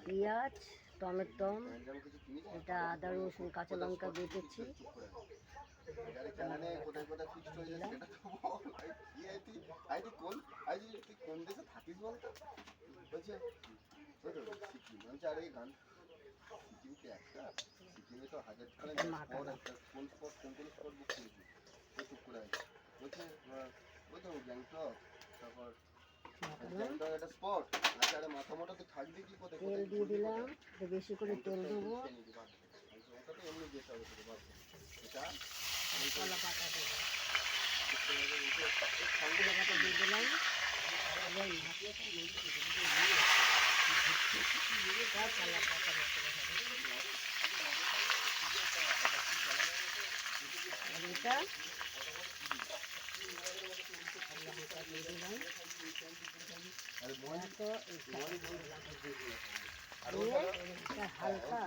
পেঁয়াজ, টমেটো, এটা আদা রসুন কাঁচা লঙ্কা বেটেছি তেল দিয়ে দিলাম, বেশি করে তেল দেবো, কলা পাতা দেবো, কলা পাতা দিয়ে দিলাম, কলা পাতা এটা হালকা